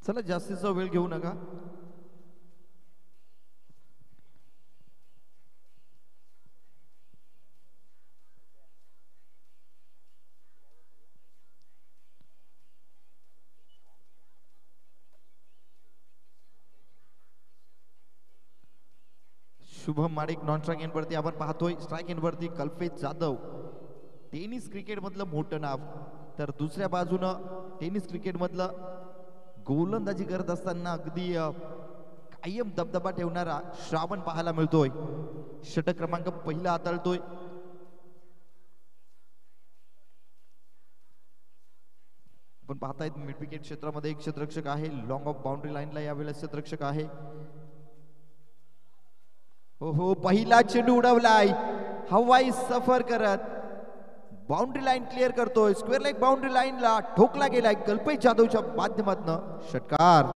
चला जास्तीचा वेळ घेऊ नका. Shubham Madik non strike end वरती आपण पाहतोय. स्ट्राइक एंड वरती कल्पेश जाधव, टेनिस क्रिकेट मधलं मोठं नाव. तर दुसऱ्या बाजूनं टेनिस क्रिकेट मधलं गोलंदाजी करत असताना अगदी कायम दबदबा ठेवणारा श्रावण पाहायला मिळतोय. षटक क्रमांक पहिला हाताळतोय. आपण पाहतायत मिड विकेट क्षेत्रामध्ये एक क्षेत्ररक्षक आहे. लॉंग ऑफ बाउंड्री लाईनला यावेळेस क्षेत्ररक्षक आहे. हो पहिला चेंडू उडवलाय हवाई सफर करत बाउंड्री लाईन क्लिअर करतोय. स्क्वेअर लेग बाउंड्री लाईनला ठोकला गेलाय कल्पेश जाधवच्या माध्यमातून. षटकार.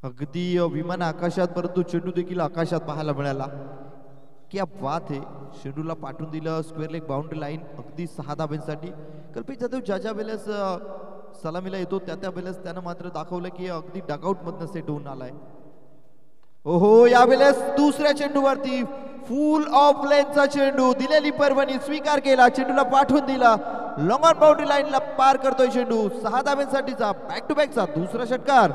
अगदी विमान आकाशात, परंतु चेंडू देखील आकाशात पाहायला मिळाला. क्या बात आहे. चेंडूला पाठवून दिलं स्क्वेअर लेग बाउंड्री लाईन अगदी 6 धाब्यांसाठी. कल्पेश जाधव ज्या वेळेस सलामीला येतो त्या वेळेस त्यानं मात्र दाखवलं की अगदी डगआउट मधनं सेट होऊन आलाय. ओहो यावेळेस दुसऱ्या चेंडूवरती फुल ऑफ लेनचा चेंडू, दिलेली परवानगी स्वीकार केला, चेंडूला पाठवून दिला. लॉंग ऑन बाउंड्री लाईनला पार करतोय चेंडू. 6 धाब्यांसाठीचा बॅक टू बॅकचा दुसरा षटकार.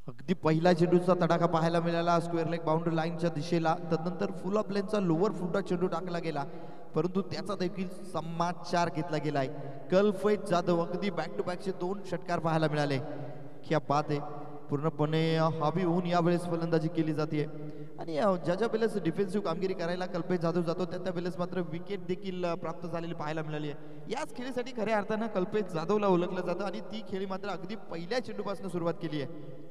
अगदी पहिला चेंडूचा तडाखा पाहायला मिळाला स्क्वेअर लेग बाउंड्री लाईनच्या दिशेला. तदनंतर फुल ऑफ लेनचा लोअर फुटा चेंडू टाकला गेला, परंतु त्याचा देखील समाचार घेतला गेलाय. कल्पेश जाधव अगदी बॅक टू बॅकचे 2 षटकार पाहायला मिळाले. क्या बात आहे. पूर्णपणे हवी होऊन यावेळेस फलंदाजी केली जाते आणि ज्या वेळेस डिफेन्सिव्ह कामगिरी करायला कल्पेश जाधव जातो त्या वेळेस मात्र विकेट देखील प्राप्त झालेली पाहायला मिळाली आहे. याच खेळीसाठी खऱ्या अर्थानं कल्पेश जाधवला ओळखलं जातं आणि ती खेळी मात्र अगदी पहिल्या चेंडूपासून सुरुवात केली आहे.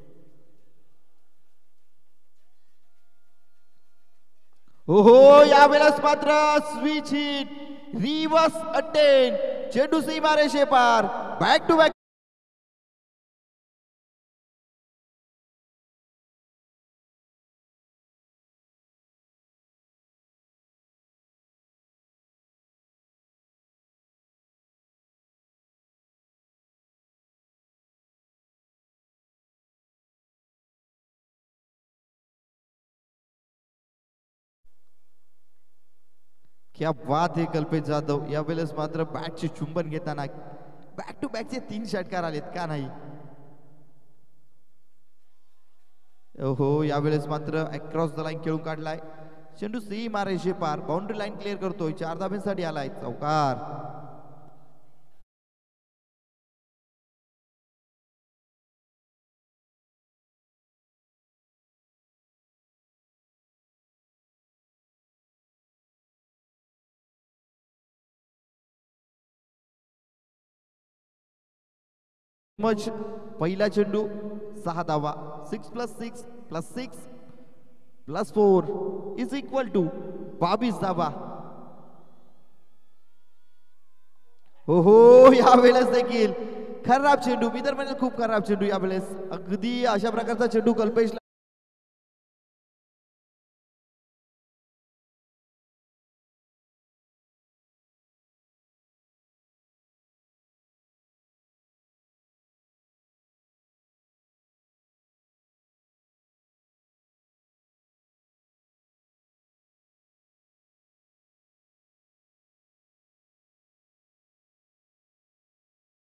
हो यावेळेस मात्र स्विच हिट, रिव्हर्स अटेम्प्ट, चेंडू सीमारेषे पार, बॅक टू बॅक. क्या बात है कल्पेश जाधव. यावेळेस मात्र बॅटचे चुंबन घेताना बॅक टू बॅकचे 3 षटकार आलेत का नाही. हो यावेळेस मात्र अक्रॉस द लाईन खेळून काढलाय. चेंडू सीमारेषे पार, बाउंड्री लाईन क्लिअर करतोय. 4 धाब्यांसाठी आलाय. चौकार. पहिला चेंडू 6 धावा. 6+6+6+4 इज इक्वल टू 22 धावा. हो यावेळेस देखील खराब चेंडू, मी तर म्हणजे खूप खराब चेंडू यावेळेस. अगदी अशा प्रकारचा चेंडू कल्पेश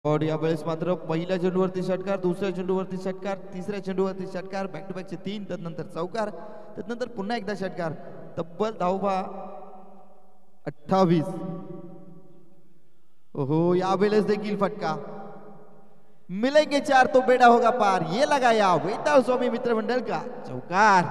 और यावेळेस मात्र पहिल्या चेंडूवरती षटकार, दुसऱ्या चेंडूवरती षटकार, तिसऱ्या चेंडूवरती षटकार, बॅक टू बॅकचे 3, तदनंतर चौकार, तदनंतर पुन्हा एकदा षटकार. तब्बल धावा 28. ओहो यावेळेस देखील फटका. मिलेंगे 4 तो बेड़ा होगा पार. ये लगाया वेताल स्वामी मित्र मंडल का चौकार.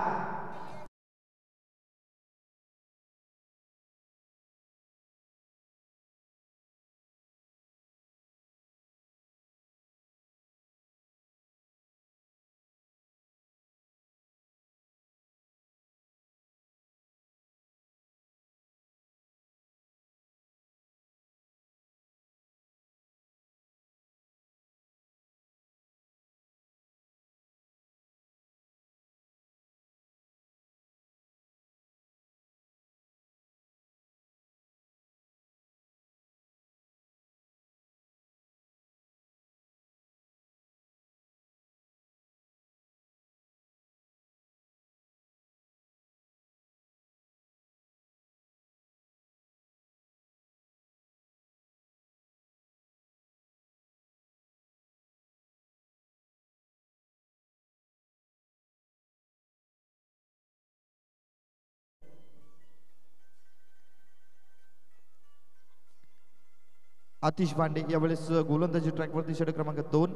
आतिश पांडे यावेळेस गोलंदाजी ट्रॅकवरती षटक क्रमांक 2.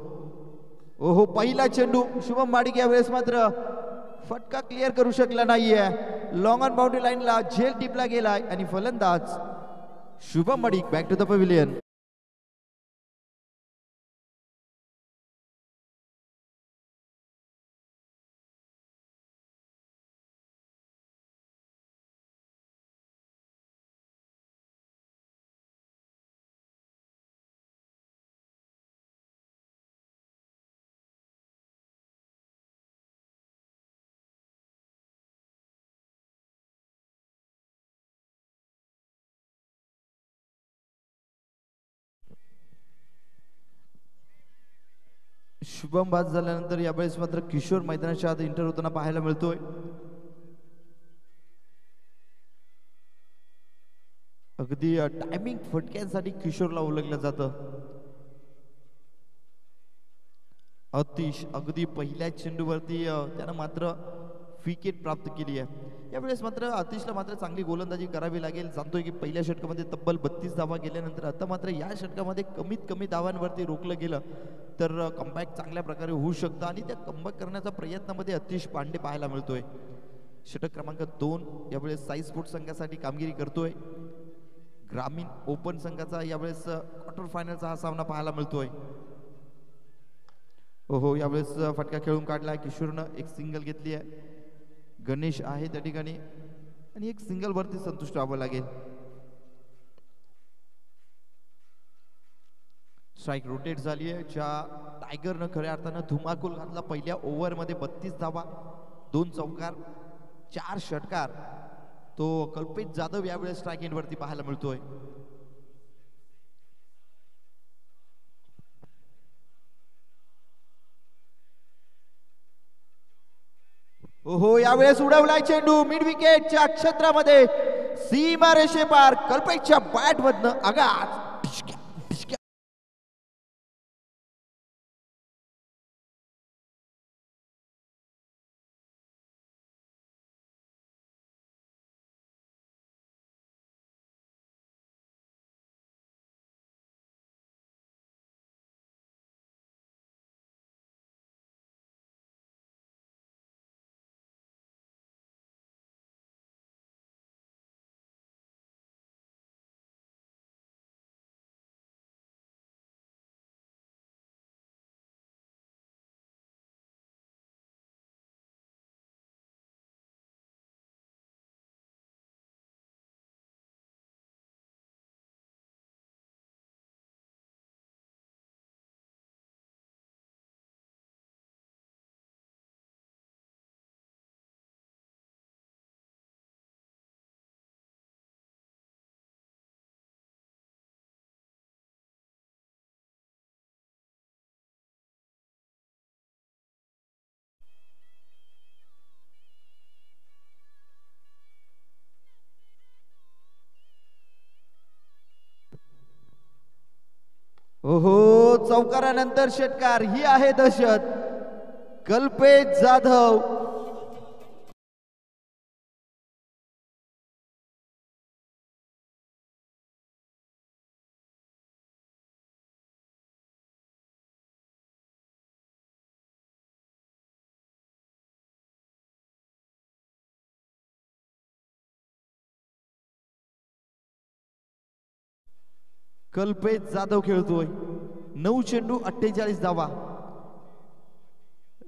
ओहो पहिला चेंडू शुभम माडिक यावेळेस मात्र फटका क्लिअर करू शकला नाहीये. लॉंग ऑन बाउंड्री लाईनला झेल टिपला गेलाय आणि फलंदाज Shubham Madik back to the pavilion. Shubham बाद झाल्यानंतर यावेळेस मात्र किशोर मैदानाच्या आत इंटर होताना पाहायला मिळतोय. अगदी टायमिंग फटक्यांसाठी किशोरला ओळखलं जातं. अतिश अगदी पहिल्या चेंडूवरती त्यानं मात्र विकेट प्राप्त केली आहे. यावेळेस मात्र अतिशला मात्र चांगली गोलंदाजी करावी लागेल. जाणतोय की पहिल्या षटकामध्ये तब्बल 32 धावा गेल्यानंतर आता मात्र या षटकामध्ये कमीत कमी धावांवरती रोखलं गेलं तर कमबॅक चांगल्या प्रकारे होऊ शकतं आणि त्या कमबॅक करण्याच्या प्रयत्नामध्ये अतिश पांडे पाहायला मिळतोय. षटक क्रमांक 2 यावेळेस साई स्पोर्ट्स संघासाठी कामगिरी करतोय. ग्रामीण ओपन संघाचा यावेळेस क्वार्टर फायनलचा हा सामना पाहायला मिळतोय. हो यावेळेस फटका खेळून काढला. किशोरनं एक सिंगल घेतली आहे. गणेश आहे त्या ठिकाणी आणि एक सिंगल वरती संतुष्ट व्हावं लागेल. स्ट्राईक रोटेट झाली आहे. ज्या टायगरनं खऱ्या अर्थानं धुमाकूल घातला. पहिल्या ओव्हरमध्ये 32 धावा 2 चौकार 4 षटकार तो कल्पेश जाधव यावेळेस स्ट्राईक एंड वरती पाहायला मिळतोय. ओहो यावेळेस उडवलाय चेंडू मिड विकेटच्या क्षेत्रामध्ये सीमा रेषे पार. कल्पेशच्या बॅट मधनं आघात. ओहो चौकारानंतर षटकार. ही आहे दहशत. कल्पेश जाधव कल्पेश जाधव खेळतोय. 9 चेंडू 48 धावा.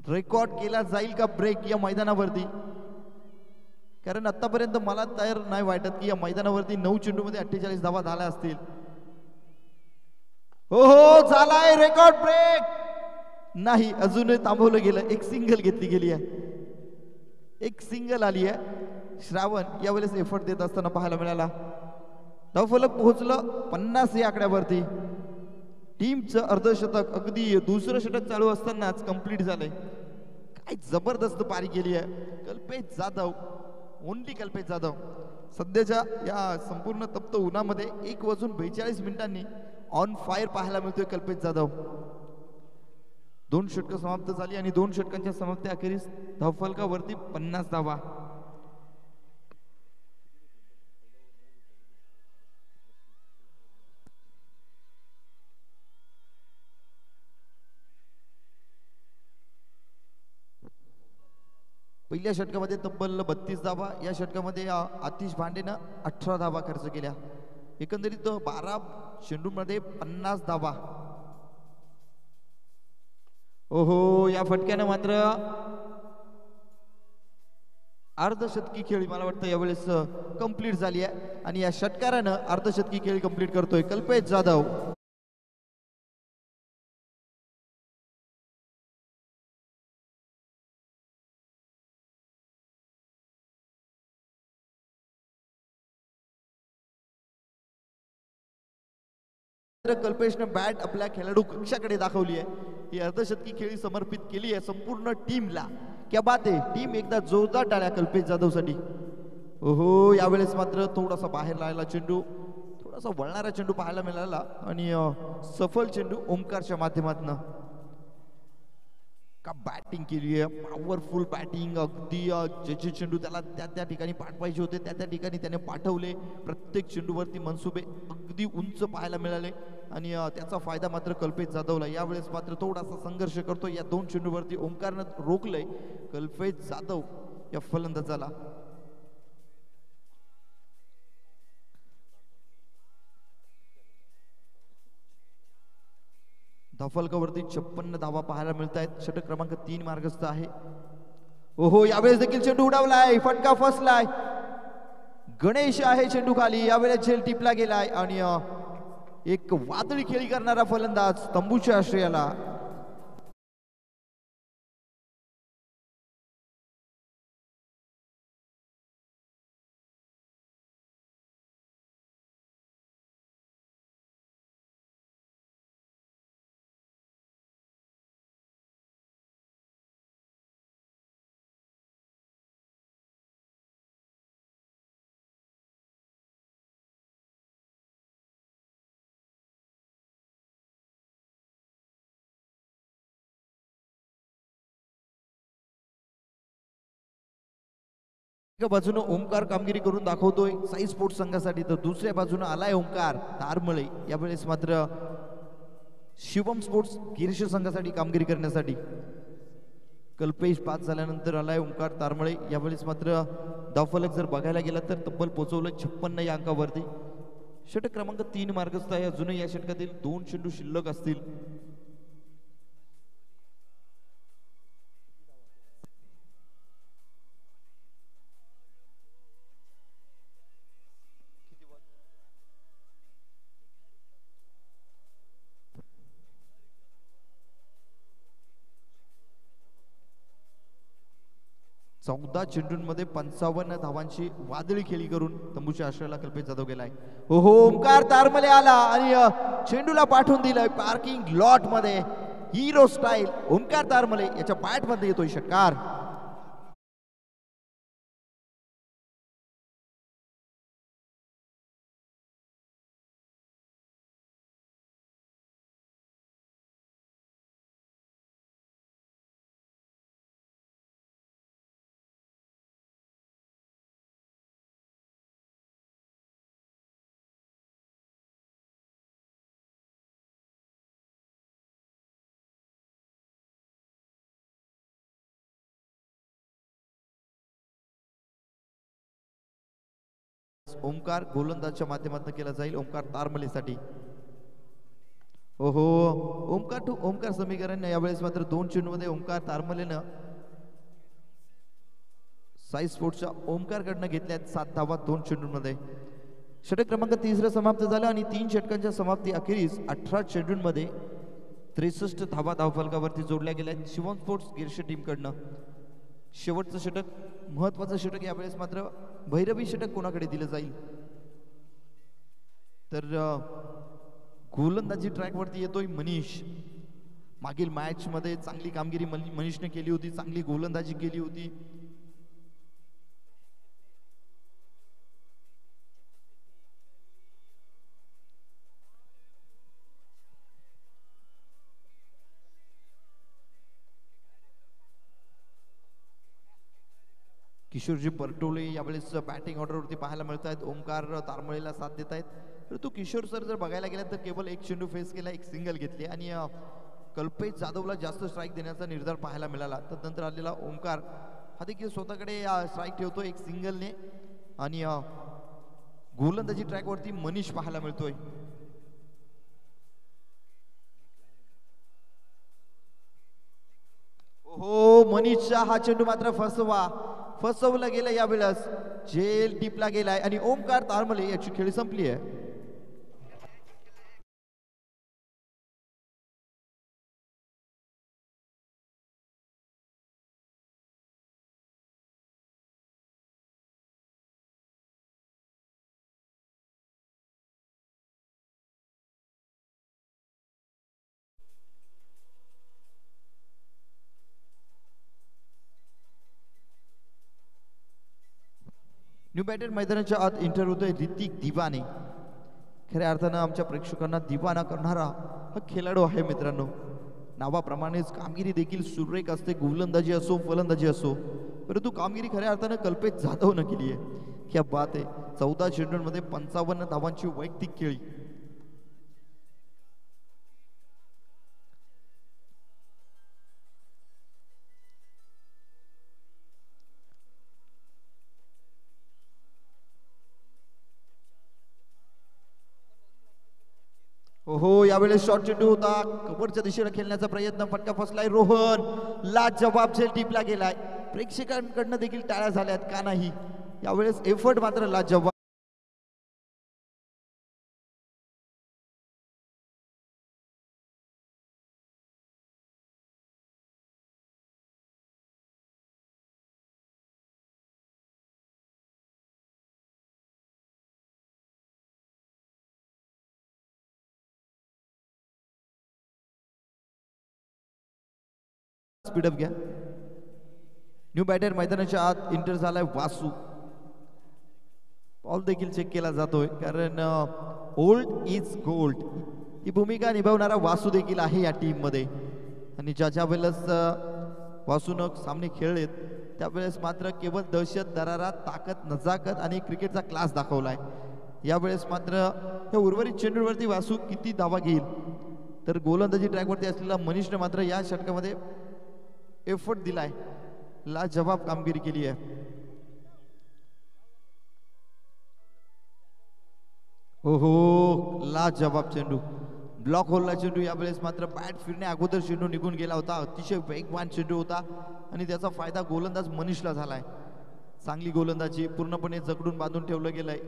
रेकॉर्ड केला जाईल का ब्रेक या मैदानावरती? कारण आतापर्यंत मला तयार नाही वाटत की या मैदानावरती 9 चेंडू मध्ये 48 धावा झाल्या असतील. हो हो झालाय रेकॉर्ड ब्रेक. नाही अजूनही थांबवलं गेलं. एक सिंगल घेतली गेली आहे. एक सिंगल आली आहे. श्रावण यावेळेस एफर्ट देत असताना पाहायला मिळाला. धावफलक पोहोचलं 50 या आकड्यावरती. टीमचं अर्धशतक अगदी दुसरं षटक चालू असतानाच कंप्लीट झालंय. काय जबरदस्त पारी केली आहे कल्पेश जाधव. ओनली कल्पेश जाधव सध्याच्या या संपूर्ण तप्त उन्हामध्ये 1:42 मिनिटांनी ऑन फायर पाहायला मिळतोय कल्पेश जाधव. 2 षटकं समाप्त झाली आणि 2 षटकांच्या समाप्ती अखेरीस धावफलकावरती 50 धावा. पहिल्या षटकामध्ये तब्बल 32 धावा, या षटकामध्ये आतिश भांडेनं 18 धावा खर्च केल्या. एकंदरीत 12 चेंडूमध्ये 50 धावा. ओहो, या फटक्यानं मात्र अर्धशतकी खेळी मला वाटतं यावेळेस कंप्लीट झाली आहे आणि या षटकारानं अर्धशतकी खेळी कंप्लीट करतोय कल्पेश जाधव. कल्पेशने बॅट आपल्या खेळाडू कक्षाकडे दाखवली आहे. ही अर्धशतकी खेळी समर्पित केली आहे संपूर्ण टीमला. क्या बात आहे. टीम एकदा जोरदार टाळ्या कल्पेश जाधव साठी. ओहो, यावेळेस मात्र थोडासा बाहेर लागला चेंडू, थोडासा वळणारा चेंडू पाहायला मिळाला आणि सफल चेंडू ओमकारच्या माध्यमातून. का बॅटिंग केली आहे, पॉवरफुल बॅटिंग. अगदी जे चेंडू त्याला त्या ठिकाणी पाठवायचे होते त्या ठिकाणी त्याने पाठवले. प्रत्येक चेंडूवरती मनसुबे अगदी उंच पाहायला मिळाले आणि त्याचा फायदा मात्र कल्पेश जाधवला. यावेळेस मात्र थोडासा संघर्ष करतो. या 2 चेंडूवरती ओंकारनं रोखलंय कल्पेश जाधव या फलंदाजाला. धावफलकावरती 56 धावा पाहायला मिळत आहेत. षटक क्रमांक 3 मार्गस्थ आहे. ओहो, यावेळेस देखील चेंडू उडावलाय, फटका फसलाय. गणेश आहे चेंडू खाली. यावेळेस झेल टिपला गेलाय आणि एक वादळी खेळी करणारा फलंदाज तंबूच्या आश्रयाला. एका बाजूने ओमकार कामगिरी करून दाखवतोय साई स्पोर्ट्स संघासाठी, तर दुसऱ्या बाजूने आलाय ओमकार तारमळे यावेळेस मात्र शिवम स्पोर्ट्स गिरीश संघासाठी कामगिरी करण्यासाठी. कल्पेश पास झाल्यानंतर आलाय ओमकार तारमळे. यावेळेस मात्र धावफलक जर बघायला गेला तर तब्बल पोहोचवलं 56 या अंकावरती. षटक क्रमांक 3 मार्गस्थ आहे. अजूनही या षटकातील 2 चेंडू शिल्लक असतील. चौदा चेंडूंमध्ये 55 धावांची वादळी खेळी करून तंबूच्या आश्रयाला कल्पेश जाधव गेलाय. हो, ओमकार तारमले आला आणि चेंडूला पाठवून दिलंय पार्किंग लॉट मध्ये. हिरो स्टाईल ओमकार तारमले याच्या बॅट मध्ये येतोय षटकार. ओमकार गोलंदाजच्या माध्यमातून केला जाईल ओमकार तारमलेसाठी. ओहो, ओमकार टू ओमकार समीकरण. यावेळेस मात्र 2 चेंडूमध्ये ओमकार तारमलेनं साई स्पोर्ट्सच्या ओमकारकडनं घेतल्यात 7 धावा 2 चेंडूंमध्ये. षटक क्रमांक 3 समाप्त झाला आणि 3 षटकांच्या समाप्ती अखेरीस 18 चेंडूंमध्ये 63 धावा धावफलकावरती जोडल्या गेल्या शिवम स्पोर्ट्स गिरीश टीमकडनं. शेवटचं षटक महत्वाचं षटक. यावेळेस मात्र भैरवी षटक कोणाकडे दिलं जाईल तर गोलंदाजी ट्रॅक वरती येतोय मनीष. मागील मॅच मध्ये चांगली कामगिरी मनीषने केली होती, चांगली गोलंदाजी केली होती. किशोरजी परटोले यावेळेस बॅटिंग ऑर्डरवरती पाहायला मिळत आहेत. ओमकार तारमळेला साथ देत आहेत. परंतु किशोर सर जर बघायला गेला तर केवळ 1 चेंडू फेस केला, 1 सिंगल घेतली आणि कल्पेश जाधवला जास्त स्ट्राईक देण्याचा निर्धार पाहायला मिळाला. त्यानंतर आलेला ओमकार हा देखील स्वतःकडे स्ट्राईक ठेवतो एक सिंगलने आणि गोलंदाजी ट्रॅक वरती मनीष पाहायला मिळतोय. हो मनीषचा हा चेंडू मात्र फसवला गेला यावेळेस. जेल टिपला गेलाय आणि ओमकार तारमले याची खेळी संपली आहे. न्यू बॅटर मैदानाच्या आत इंटर होतोय ऋतिक दिवाने. खऱ्या अर्थानं आमच्या प्रेक्षकांना दिवाना करणारा हा खेळाडू आहे मित्रांनो. नावाप्रमाणेच कामगिरी देखील सुरेख असते, गोलंदाजी असो फलंदाजी असो, परंतु कामगिरी खऱ्या अर्थानं कल्पेश जाधवनं केली आहे. क्या बात आहे. 14 चेंडूंमध्ये 55 धावांची वैयक्तिक खेळी. हो यावेळेस शॉर्ट चेंडू होता, कव्हरच्या दिशेने खेळण्याचा प्रयत्न, फटका फसलाय. रोहन लाजवाब झेल टिपला गेलाय. प्रेक्षकांकडनं देखील टाळ्या झाल्यात का नाही. यावेळेस एफर्ट मात्र लाजवाब. स्पीडअप घ्या. न्यू बॅटर मैदानाच्या आत इंटर झालाय वासू. बॉल देखील चेक केला जातोय कारण ओल्ड इज गोल्ड ही भूमिका निभावणारा वासू देखील आहे या टीम मध्ये. आणि ज्या वेळेस वासून सामने खेळलेत त्यावेळेस मात्र केवळ दहशत, दरारा, ताकद, नजाकत आणि क्रिकेटचा क्लास दाखवलाय. यावेळेस मात्र या उर्वरित चेंडूवरती वासू किती धावा घेईल, तर गोलंदाजी ट्रॅकवरती असलेला मनीषने मात्र या षटकामध्ये एफर्ट दिलाय, लाजवाब कामगिरी केली आहे. ओहो लाजवाब चेंडू, ब्लॉक होलला चेंडू. यावेळेस मात्र बॅट फिरण्या अगोदर चेंडू निघून गेला होता. अतिशय वेगवान चेंडू होता आणि त्याचा फायदा गोलंदाज मनीषला झालाय. चांगली गोलंदाजी, पूर्णपणे जकडून बांधून ठेवलं गेलंय.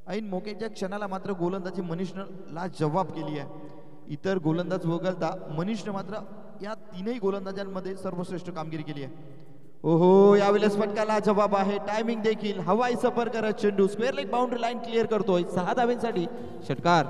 ऐन मोक्याच्या क्षणाला मात्र गोलंदाजी मनीषनं लाजवाब केली आहे. इतर गोलंदाज वगळता मनीषने मात्र या तीनही गोलंदाजांमध्ये सर्वश्रेष्ठ कामगिरी केली आहे. ओहो यावेळेस फटका लाजवाब आहे. टायमिंग देखील हवाई सफर करत चेंडू square leg boundary line clear करतोय. 6 धावांसाठी षटकार.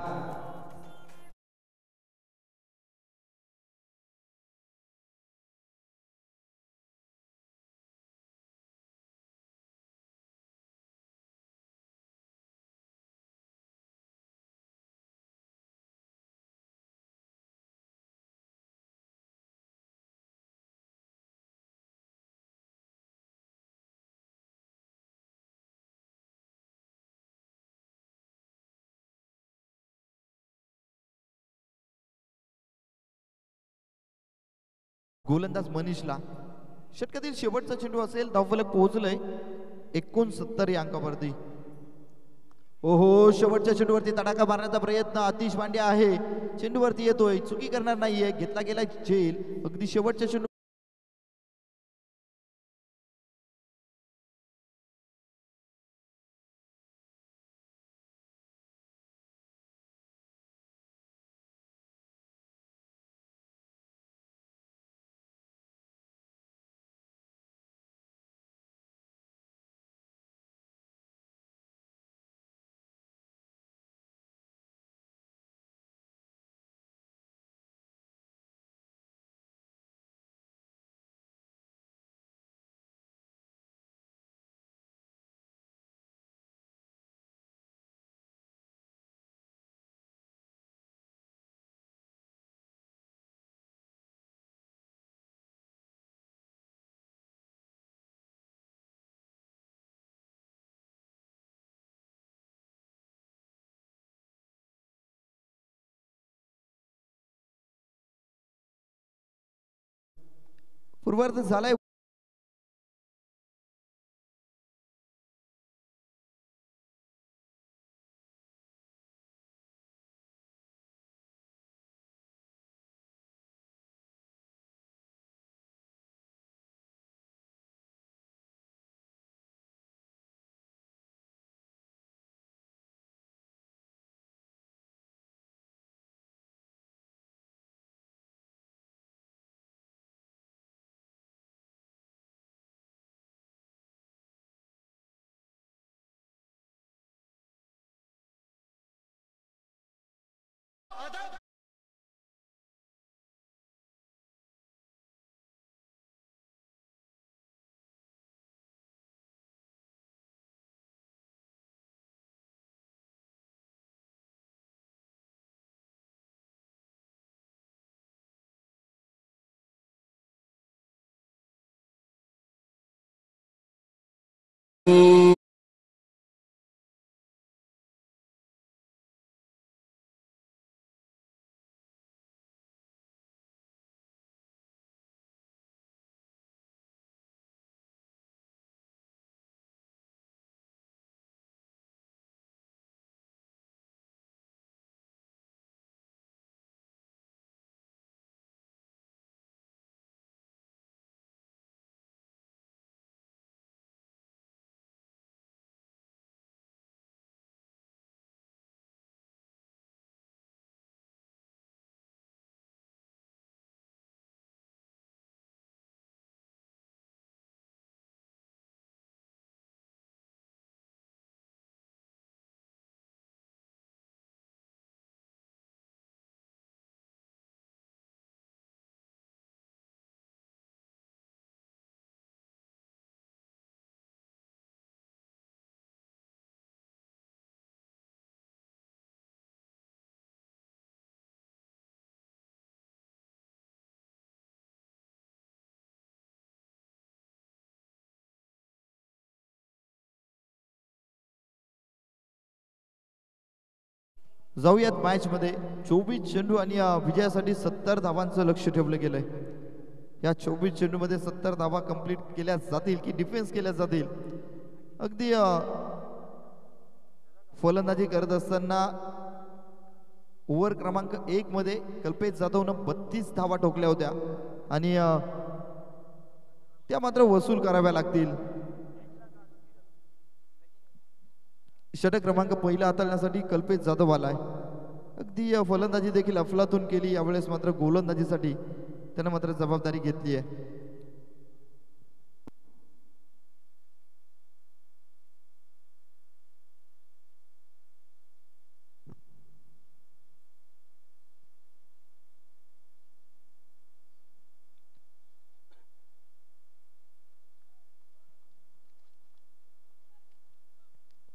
गोलंदाज मनीषला षटकातील शेवटचा चेंडू असेल. धावफलक पोहोचलंय 69 या अंकावरती. ओहो शेवटच्या चेंडूवरती तडाखा मारण्याचा प्रयत्न आतिश पांड्या आहे. चेंडूवरती येतोय, चुकी करणार नाहीये. घेतला गेला झेल अगदी शेवटच्या चेंडू. पूर्वार्ध झालाय. जाऊयात मॅच मध्ये 24 चेंडू आणि विजयासाठी 70 धावांचं लक्ष ठेवलं गेलंय. या 24 चेंडू मध्ये 70 धावा कंप्लीट केल्या जातील की डिफेन्स केल्या जातील. अगदी फलंदाजी करत असताना ओव्हर क्रमांक 1 मध्ये कल्पेश जाधवनं 32 धावा ठोकल्या होत्या आणि त्या मात्र वसूल कराव्या लागतील. षटक क्रमांक पहिला हाताळण्यासाठी कल्पेश जाधव आलाय. अगदी फलंदाजी देखील अफलातून केली. यावेळेस मात्र गोलंदाजीसाठी त्यानं मात्र जबाबदारी घेतली आहे.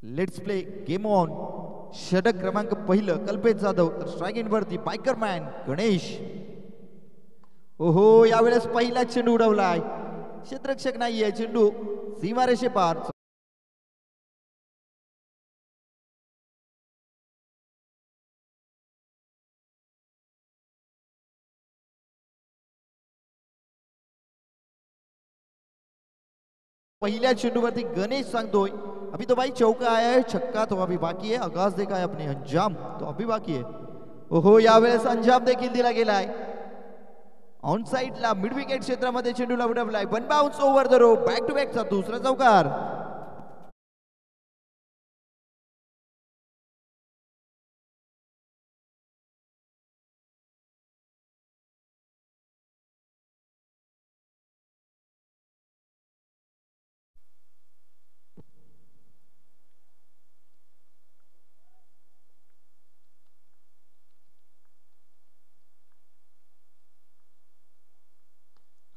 Let's play game on. षटक क्रमांक पहिलं कल्पेश जाधव तर स्ट्राईक इन वरती बायकर मॅन गणेश. ओहो यावेळेस पहिला चेंडू उडवलाय. क्षेत्ररक्षक नाहीये. चेंडू सीमारेषे पार. पहिल्या चेंडूवरती गणेश सांगतोय अभी तो भाई चौका आया है, छक्का तो अभी बाकी है. आगाज देखा है अपने, अंजाम तो अभी बाकी है. ओहो यावेळेस अंजाम देखील दिला गेलाय. ऑन साइडला मिड विकेट क्षेत्रामध्ये चेंडूला उडवलाय. One bounce over the rope. Back to बॅकचा दुसरा चौकार.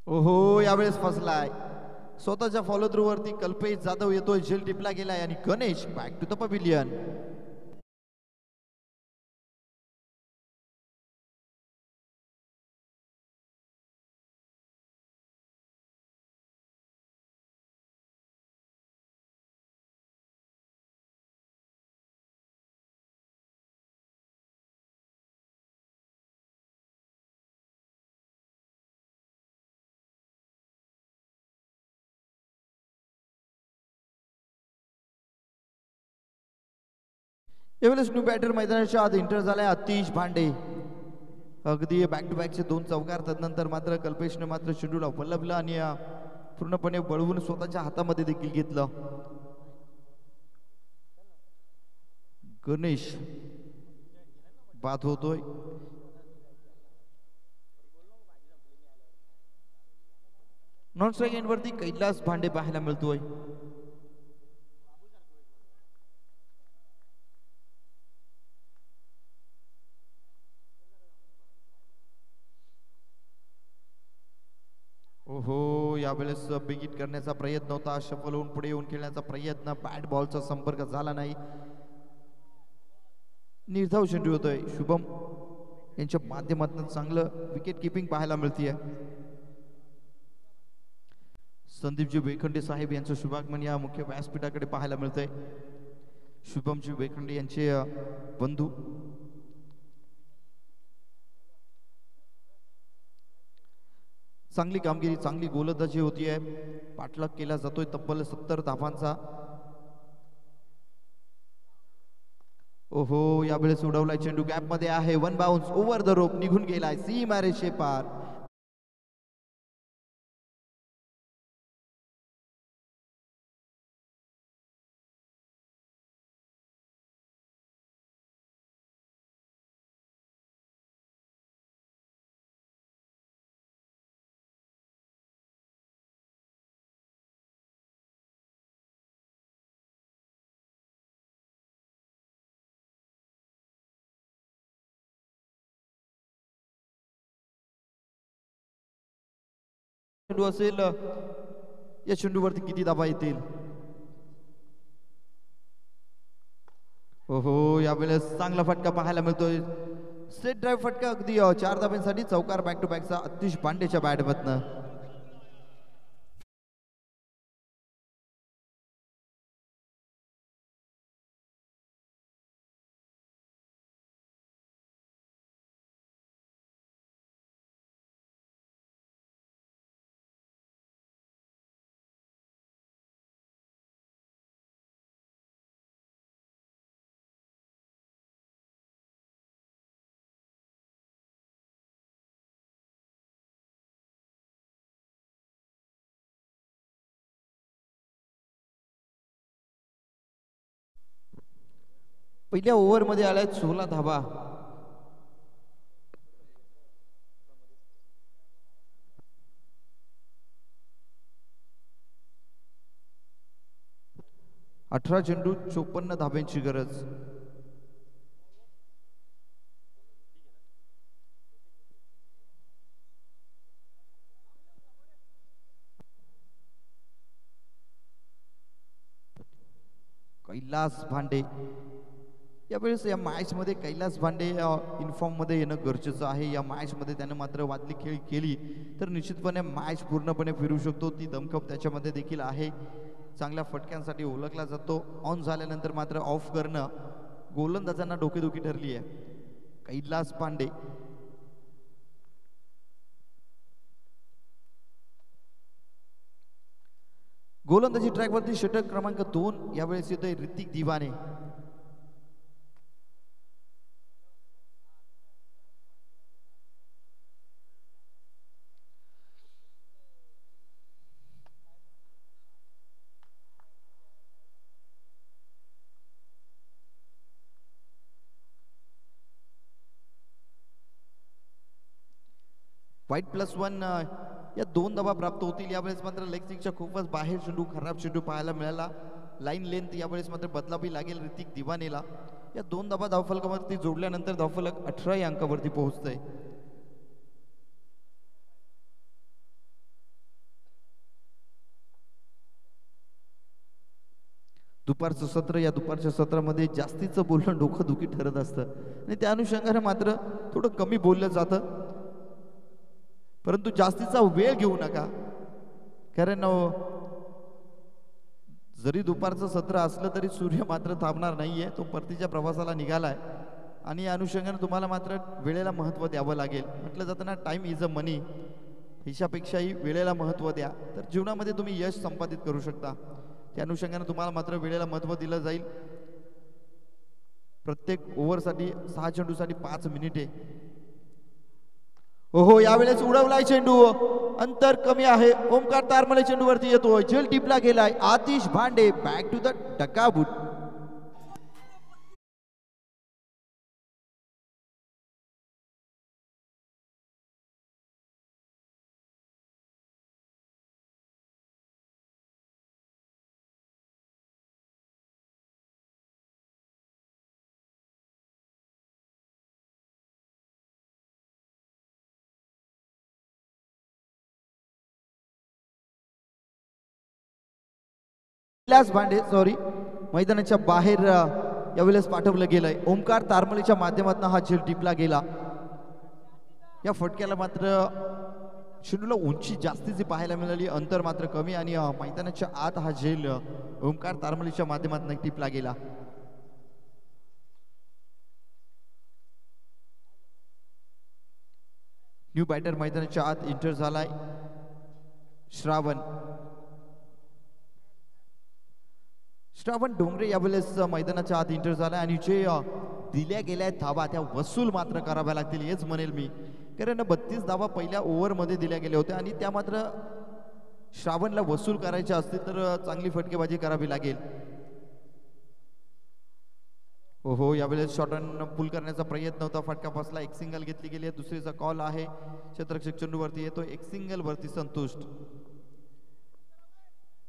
ओहो यावेळेस फसलाय. स्वतःच्या फॉलो थ्रू वरती कल्पेश जाधव येतोय. झेल टिपला गेलाय आणि Ganesh back to the pavilion. यावेळेस न्यू बॅटर मैदानाच्या आत एंटर झालाय आतिश भांडे. अगदी बॅक टू बॅकचे 2 चौकार. तदनंतर मात्र कल्पेशने मात्र चेंडूला वल्लभलं आणि पूर्णपणे वळवून स्वतःच्या हातामध्ये देखील घेतलं. गणेश बाद होतोय. नॉन स्ट्राईक एंड वरती कैलास भांडे पाहायला मिळतोय. यावेळेस बिगिट करण्याचा प्रयत्न होता, शफल होऊन पुढे येऊन खेळण्याचा प्रयत्न, बॅट बॉलचा संपर्क झाला नाही. निर्धाव चेंडू होतोय. शुभम यांच्या माध्यमातून चांगलं विकेट किपिंग पाहायला मिळतीये. संदीपजी वेखंडे साहेब यांचं शुभागमन या मुख्य व्यासपीठाकडे पाहायला मिळतंय. शुभमजी वेखंडे यांचे बंधू. चांगली कामगिरी, चांगली गोलंदाजी होतीये. पाठलाग केला जातोय तब्बल 70 धावांचा. ओहो, यावेळेस उडवलाय चेंडू, गॅप मध्ये आहे. One bounce over the rope, निघून गेलाय सीमा रेषे पार. चेंडू असेल, या चेंडूवरती किती धावा येतील? ओहो, यावेळेस चांगला फटका पाहायला मिळतोय. सेट ड्राईव्ह फटका, अगदी 4 धाब्यांसाठी चौकार बॅक टू बॅकचा अतिश पांडेच्या बॅटमधनं. पहिल्या ओव्हर मध्ये आलाय 16 धावा. अठरा चेंडू 54 धाब्यांची गरज. कैलास भांडे यावेळेस या मॅच मध्ये कैलास भांडे इन्फॉर्म मध्ये येणं गरजेचं आहे. या मॅच मध्ये त्याने मात्र वादली खेळ केली तर निश्चितपणे मॅच पूर्णपणे फिरू शकतो. ती दमखप त्याच्यामध्ये देखील आहे. चांगल्या फटक्यांसाठी ओळखला जातो. ऑन झाल्यानंतर मात्र ऑफ करणं गोलंदाजांना डोकेदुखी ठरली आहे. कैलास पांडे गोलंदाजी ट्रॅकवरती षटक क्रमांक 2 यावेळेस येतोय ऋतिक दिवाने. वाईट +1 या 2 धावा प्राप्त होतील. यावेळेस मात्र लेग स्टिकच्या खूपच बाहेर चेंडू, खराब चेंडू पाहायला मिळाला. लाईन लेंथ यावेळेस मात्र बदलावी लागेल ऋतिक दिवानेला. या 2 धावा धावफलकावरती जोडल्यानंतर धावफलक 18 या अंकावरती पोहोचतंय. दुपारचं सत्र, या दुपारच्या सत्रामध्ये जास्तीचं बोलणं डोकं दुखी ठरत असतं आणि त्या अनुषंगाने मात्र थोडं कमी बोललं जातं. परंतु जास्तीचा वेळ घेऊ नका, कारण जरी दुपारचं सत्र असलं तरी सूर्य मात्र थांबणार नाहीये. तो परतीच्या प्रवासाला निघालाय आणि या अनुषंगाने तुम्हाला मात्र वेळेला महत्त्व द्यावं लागेल. म्हटलं जातं ना, टाइम इज अ मनी. पैशापेक्षाही वेळेला महत्त्व द्या, तर जीवनामध्ये तुम्ही यश संपादित करू शकता. त्या अनुषंगाने तुम्हाला मात्र वेळेला महत्त्व दिलं जाईल. प्रत्येक ओव्हरसाठी 6 चेंडूसाठी 5 मिनिटे. ओहो, यावेळेस उडवलाय चेंडू, अंतर कमी आहे. ओमकार तारमले चेंडूवरती येतोय, झेल टिपला गेलाय. आतिश भांडे बॅक टू द डकाबूट. कैलास भांडे सॉरी मैदानाच्या बाहेर यावेळेस पाठवलं गेलंय. ओमकार तारमळीच्या माध्यमातून हा झेल टिपला गेला. या फटक्याला मात्र चेंडूला उंची जास्तीची पाहायला मिळाली, अंतर मात्र कमी आणि मैदानाच्या आत हा झेल ओमकार तारमळीच्या माध्यमातून टिपला गेला. न्यू बॅटर मैदानाच्या आत एंटर झालाय. श्रावण डोंगरे यावेळेस मैदानाच्या आत एंटर झालाय आणि जे दिल्या गेल्या धावा त्या वसूल मात्र कराव्या लागतील हेच म्हणेल मी, कारण 32 धावा पहिल्या ओव्हरमध्ये दिल्या गेल्या होत्या आणि त्या मात्र श्रावणला वसूल करायच्या असतील तर चांगली फटकेबाजी करावी लागेल. हो यावेळेस शॉर्ट रन पुल करण्याचा प्रयत्न होता, फटका फसला. एक सिंगल घेतली गेली आहे. दुसरीचा कॉल आहे. क्षेत्ररक्षक चेंडूवरती येतो. एक सिंगल वरती संतुष्ट.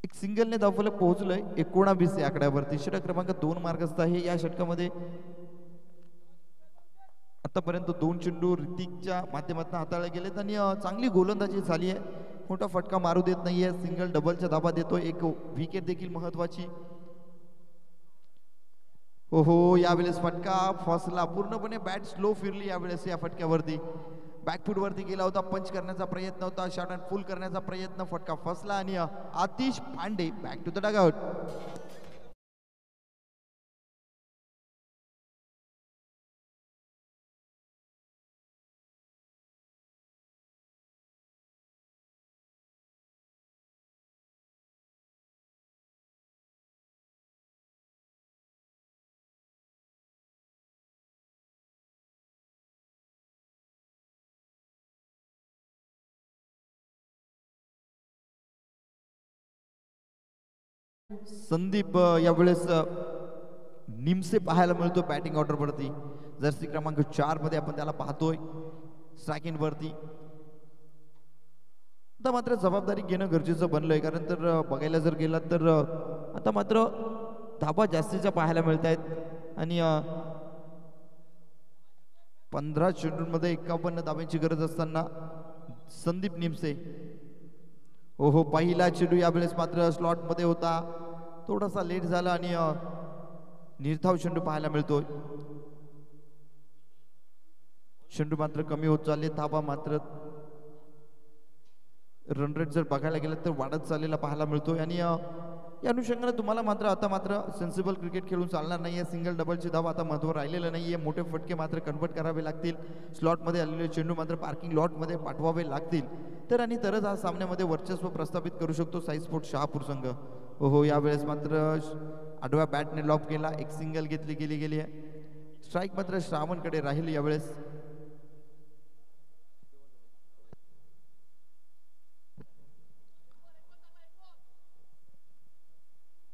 एक सिंगलने धावफलक पोहोचलोय 19 या आकड्यावरती. षटक क्रमांक 2 मार्गस्थ आहे. या षटकामध्ये आतापर्यंत 2 चेंडू ऋतिकच्या माध्यमातून हाताळले गेलेत आणि चांगली गोलंदाजी झाली आहे. मोठा फटका मारू देत नाहीये. सिंगल डबलच्या धाबा देतो. एक विकेट देखील महत्वाची. हो यावेळेस फटका फसला. पूर्णपणे बॅट स्लो फिरली यावेळेस या फटक्यावरती. बॅकफूट वरती गेला होता. पंच करण्याचा प्रयत्न होता. शॉर्ट अँड फुल करण्याचा प्रयत्न. फटका फसला आणि Atish Pandey back to the dugout. Sandeep यावेळेस निमसे पाहायला मिळतो बॅटिंग ऑर्डर वरती. जर्सी क्रमांक 4 मध्ये आपण त्याला पाहतोय स्ट्रायकिंग वरती. आता मात्र जबाबदारी घेणं गरजेचं बनलंय, कारण तर बघायला जर गेलात तर आता मात्र धाबा जास्तीच्या पाहायला मिळत आहेत आणि 15 चेंडूंमध्ये 51 धाब्यांची गरज असताना संदीप निमसे. हो पहिला चेंडू यावेळेस मात्र स्लॉट मध्ये होता. थोडासा लेट झाला आणि निर्धाव चेंडू पाहायला मिळतोय. चेंडू मात्र कमी होत चालले. धाबा मात्र रन रेट जर बघायला गेलं तर वाढत चाललेला पाहायला मिळतोय आणि या अनुषंगाने तुम्हाला मात्र आता मात्र सेन्सिबल क्रिकेट खेळून चालणार नाहीये. सिंगल डबलची धाव आता महत्व राहिलेलं नाहीये. मोठे फटके मात्र कन्वर्ट करावे लागतील. स्लॉटमध्ये आलेले चेंडू मात्र पार्किंग लॉटमध्ये पाठवावे लागतील तर आणि तरच हा सामन्यामध्ये वर्चस्व प्रस्थापित करू शकतो साई स्पोर्ट शहापूर संघ. हो यावेळेस मात्र आडव्या बॅटने लॉक केला. एक सिंगल घेतली गेली आहे. स्ट्राईक मात्र श्रावणकडे राहील यावेळेस.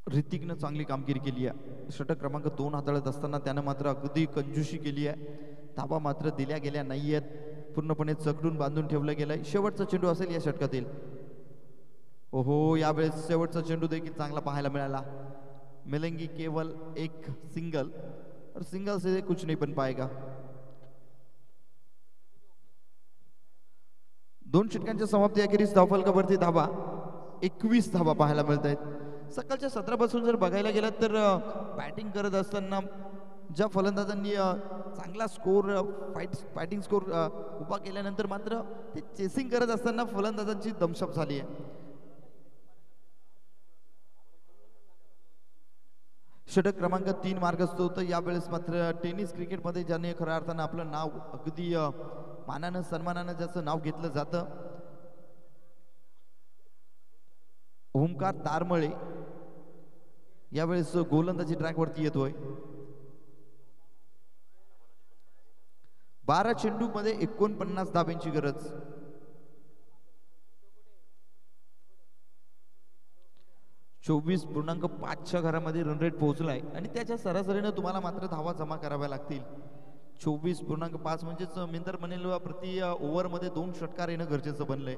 ऋतिकनं चांगली कामगिरी केली आहे. षटक क्रमांक 2 हाताळत असताना त्यानं मात्र अगदी कंजूशी केली आहे. धाबा मात्र दिल्या गेल्या नाहीयेत. पूर्णपणे चकडून बांधून ठेवलं गेलंय. शेवटचा चेंडू असेल या षटकातील. यावेळेस शेवटचा चेंडू देखील चांगला पाहायला मिळाला. मिलेंगी केवल एक सिंगल और सिंगल से कुछ नहीं बन पाएगा. 2 षटकांच्या समाप्ती अखेरीस धावफलकावरती धाबा 21 धाबा पाहायला मिळत आहेत. सकाळच्या 17 पासून जर बघायला गेलात तर बॅटिंग करत असताना ज्या फलंदाजांनी चांगला स्कोर बॅटिंग स्कोर उभा केल्यानंतर मात्र ते चेसिंग करत असताना फलंदाजांची दमछाक झाली आहे. षटक क्रमांक 3 मार्गस्थ होतं. यावेळेस मात्र टेनिस क्रिकेटमध्ये ज्याने खऱ्या अर्थानं आपलं नाव अगदी मानानं सन्मानानं ज्याचं नाव घेतलं जातं, ओमकार तारमळे यावेळेस गोलंदाजी ट्रॅक वरती येतोय. 12 चेंडू मध्ये 49 धाब्यांची गरज. चोवीस 24.5च्या घरामध्ये रन रेट पोहोचलाय आणि त्याच्या सरासरीने तुम्हाला मात्र धावा जमा कराव्या लागतील. 24.5 म्हणजेच मी तर म्हणेल प्रति ओव्हर मध्ये 2 षटकार येणं गरजेचं बनलंय.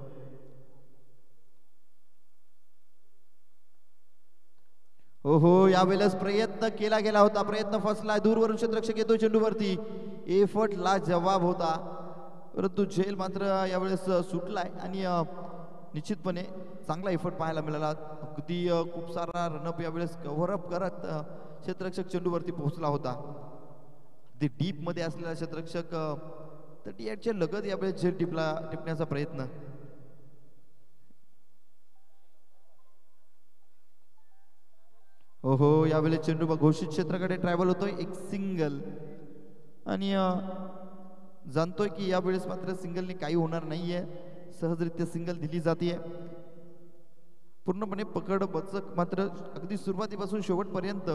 यावेळेस प्रयत्न केला गेला होता. प्रयत्न फसलाय. दूरवरून क्षेत्ररक्षक येतो चेंडूवरती. एफर्ट ला जवाब होता परंतु झेल मात्र यावेळेस सुटलाय आणि निश्चितपणे चांगला एफर्ट पाहायला मिळाला. अगदी खूप सारा रनअप यावेळेस कव्हरअप करत क्षेत्ररक्षक चेंडूवरती पोहोचला होता. अगदी डीप मध्ये असलेला क्षेत्ररक्षक 38च्या लगत यावेळेस झेल टिपण्याचा प्रयत्न. ओहो, यावेळेस चेंडू घोषित क्षेत्राकडे ट्रॅव्हल होतोय. एक सिंगल आणि जाणतोय की यावेळेस मात्र सिंगलने काही होणार नाहीये. सहजरित्या सिंगल दिली जाते. पूर्णपणे पकड बचक मात्र अगदी सुरुवातीपासून शेवटपर्यंत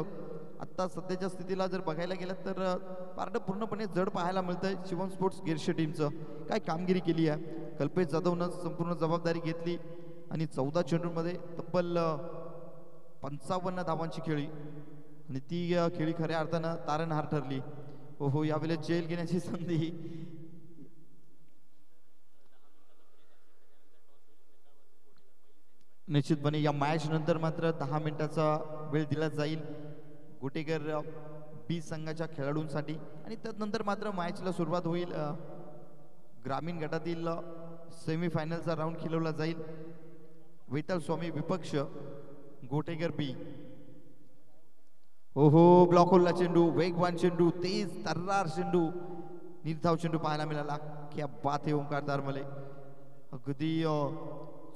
आता सध्याच्या स्थितीला जर बघायला गेलं तर पारडं पूर्णपणे जड पाहायला मिळतंय. शिवम स्पोर्ट्स गिरशे टीमचं काय कामगिरी केली आहे. कल्पेश जाधवनं संपूर्ण जबाबदारी घेतली आणि 14 चेंडूंमध्ये तब्बल 55 धावांची खेळी आणि ती खेळी खऱ्या अर्थानं तारणहार ठरली. हो, यावेळेस जेल घेण्याची संधी. निश्चितपणे या मॅच नंतर मात्र 10 मिनिटाचा वेळ दिला जाईल गोटेकर बी संघाच्या खेळाडूंसाठी आणि त्यानंतर मात्र मॅचला सुरुवात होईल. ग्रामीण गटातील सेमीफायनलचा राऊंड खेळवला जाईल. वेताळ स्वामी विपक्ष गोटेकर बी. ओहो, ब्लॉक होलला चेंडू, वेगवान चेंडू, तेज तर्रार चेंडू, निर्धाव चेंडू पाहायला मिळाला. क्या बात आहे ओंकार तारमले. अगदी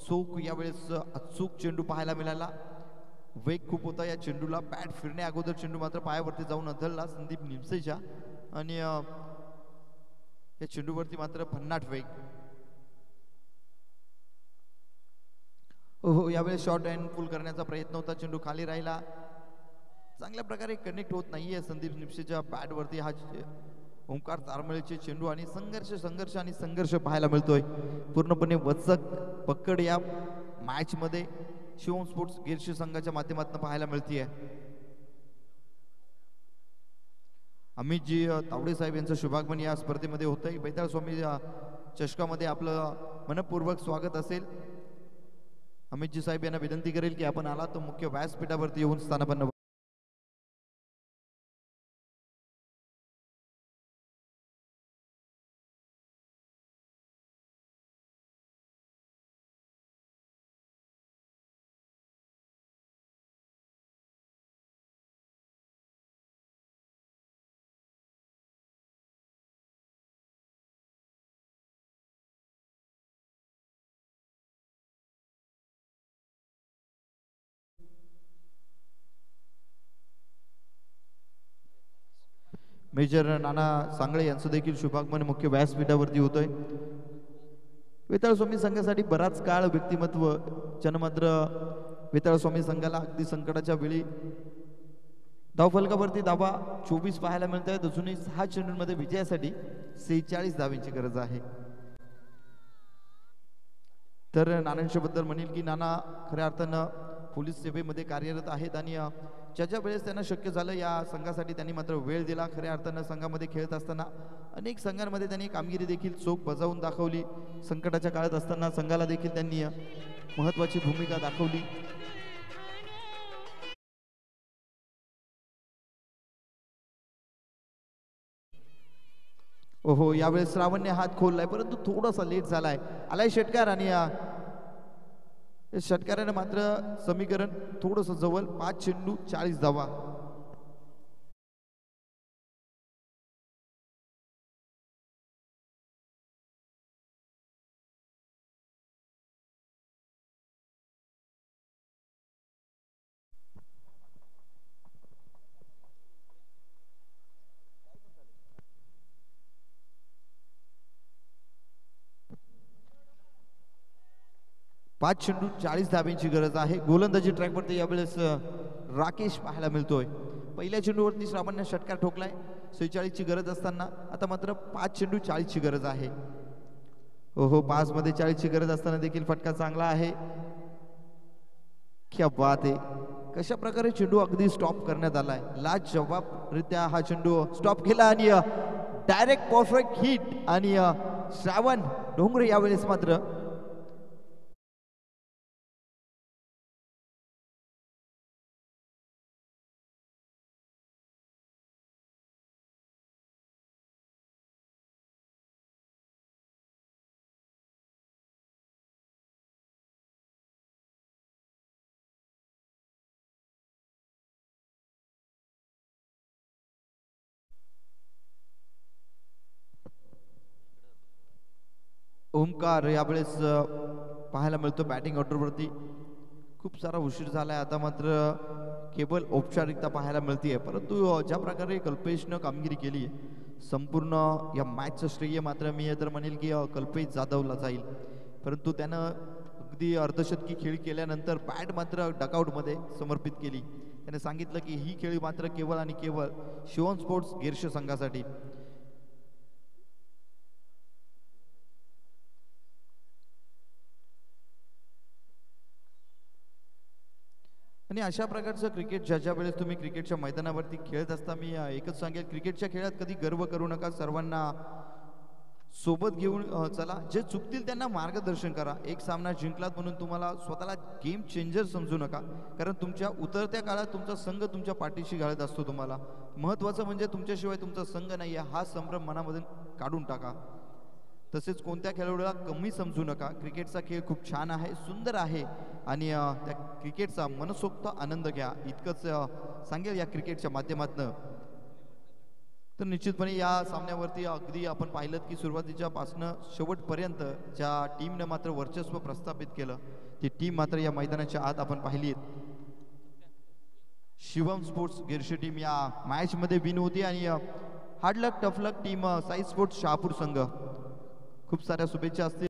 चोख यावेळेस अचूक चेंडू पाहायला मिळाला. वेग खूप होता या चेंडूला. बॅट फिरण्या अगोदर चेंडू मात्र पायावरती जाऊन अधळला संदीप निमसेच्या आणि या चेंडूवरती मात्र भन्नाट वेग. हो, यावेळेस शॉर्ट अँड पुल करण्याचा प्रयत्न होता. चेंडू खाली राहिला. चांगल्या प्रकारे कनेक्ट होत नाहीये संदीप निमसेच्या बॅटवरती हा ओंकार तारमळेचे चेंडू आणि संघर्ष आणि संघर्ष पाहायला मिळतोय. पूर्णपणे वचक पकड या मॅच मध्ये शिवम स्पोर्ट्स गिरशी संघाच्या माध्यमातून पाहायला मिळतीये. अमितजी तावडे साहेब यांचं शुभागमन या स्पर्धेमध्ये होतंय. बैताळ स्वामी चषकामध्ये आपलं मनपूर्वक स्वागत असेल. अमितजी साहेब यांना विनंती करेल की आपण आला तर मुख्य व्यासपीठावरती येऊन स्थानापन्न. मेजर नाना सांगळे यांचं देखील शुभागमन मुख्य व्यासपीठावरती होतोय. वेताळ स्वामी संघासाठी बराच काळ व्यक्तिमत्व जनमात्र वेताळ स्वामी संघाला अगदी संकटाच्या वेळी धावफलकावरती धावा 24 पाहायला मिळत आहेत. अजूनही 6 चेंडूंमध्ये विजयासाठी 46 धावांची गरज आहे. तर नानांच्याबद्दल म्हणेल की नाना खऱ्या अर्थानं पोलीस सेवेमध्ये कार्यरत आहेत आणि ज्या वेळेस त्यांना शक्य झालं या संघासाठी त्यांनी मात्र वेळ दिला. खऱ्या अर्थानं संघामध्ये खेळत असताना अनेक संघांमध्ये त्यांनी कामगिरी देखील चोख बजावून दाखवली. संकटाच्या काळात असताना संघाला देखील त्यांनी महत्त्वाची भूमिका दाखवली. ओहो, यावेळेस श्रावणने हात खोललाय परंतु थोडासा लेट झालाय. आलाय षटकार आणि षटकाराने मात्र समीकरण थोडस जवळ. 5 चेंडू 40 धावा. पाच चेंडू 40 धाब्यांची गरज आहे. गोलंदाजी ट्रॅकवरती यावेळेस राकेश पाहायला मिळतोय. पहिल्या चेंडूवरती श्रावणने षटकार ठोकलाय 46 ची गरज असताना. आता मात्र 5 चेंडू 40 ची गरज आहे. हो, 5 मध्ये 40 ची गरज असताना देखील फटका चांगला आहे. क्या बात आहे. कशा प्रकारे चेंडू अगदी स्टॉप करण्यात आलाय. लाजवाबरित्या हा चेंडू स्टॉप केला आणि डायरेक्ट परफेक्ट हिट आणि श्रावण डोंगरे यावेळेस मात्र ओमकार यावेळेस पाहायला मिळतो बॅटिंग ऑर्डरवरती. खूप सारा उशीर झालाय, आता मात्र केवळ औपचारिकता पाहायला मिळते. परंतु ज्या प्रकारे कल्पेशनं कामगिरी केली संपूर्ण या मॅचचं श्रेय मात्र मी तर म्हणेल की कल्पेश जाधवला जाईल. परंतु त्यानं अगदी अर्धशतकी खेळी केल्यानंतर बॅट मात्र डकआउटमध्ये समर्पित केली. त्याने सांगितलं की ही खेळी मात्र केवळ आणि केवळ शिवम स्पोर्ट्स गिर्श संघासाठी. आणि अशा प्रकारचं क्रिकेट ज्या वेळेस तुम्ही क्रिकेटच्या मैदानावरती खेळत असता, मी एकच सांगेल, क्रिकेटच्या खेळात कधी गर्व करू नका. सर्वांना सोबत घेऊन चला. जे चुकतील त्यांना मार्गदर्शन करा. एक सामना जिंकलात म्हणून तुम्हाला स्वतःला गेम चेंजर समजू नका, कारण तुमच्या उतरत्या काळात तुमचा संघ तुमच्या पाठीशी घालत असतो. तुम्हाला महत्त्वाचं म्हणजे तुमच्याशिवाय तुमचा संघ नाही आहे हा संभ्रम मनामधून काढून टाका. तसेच कोणत्या खेळाडूला कमी समजू नका. क्रिकेटचा खेळ खूप छान आहे, सुंदर आहे आणि त्या क्रिकेटचा मनसोक्त आनंद घ्या. इतकंच सांगेल या क्रिकेटच्या माध्यमातून. तर निश्चितपणे या सामन्यावरती अगदी आपण पाहिलं की सुरुवातीच्या पासनं शेवटपर्यंत ज्या टीमने मात्र वर्चस्व प्रस्थापित केलं ती टीम मात्र या मैदानाच्या आत आपण पाहिली. शिवम स्पोर्ट्स गिर्श टीम या मॅचमध्ये विन होती आणि हार्ड लक टफ लक टीम साई स्पोर्ट्स शहापूर संघ खूप साऱ्या शुभेच्छा असतील.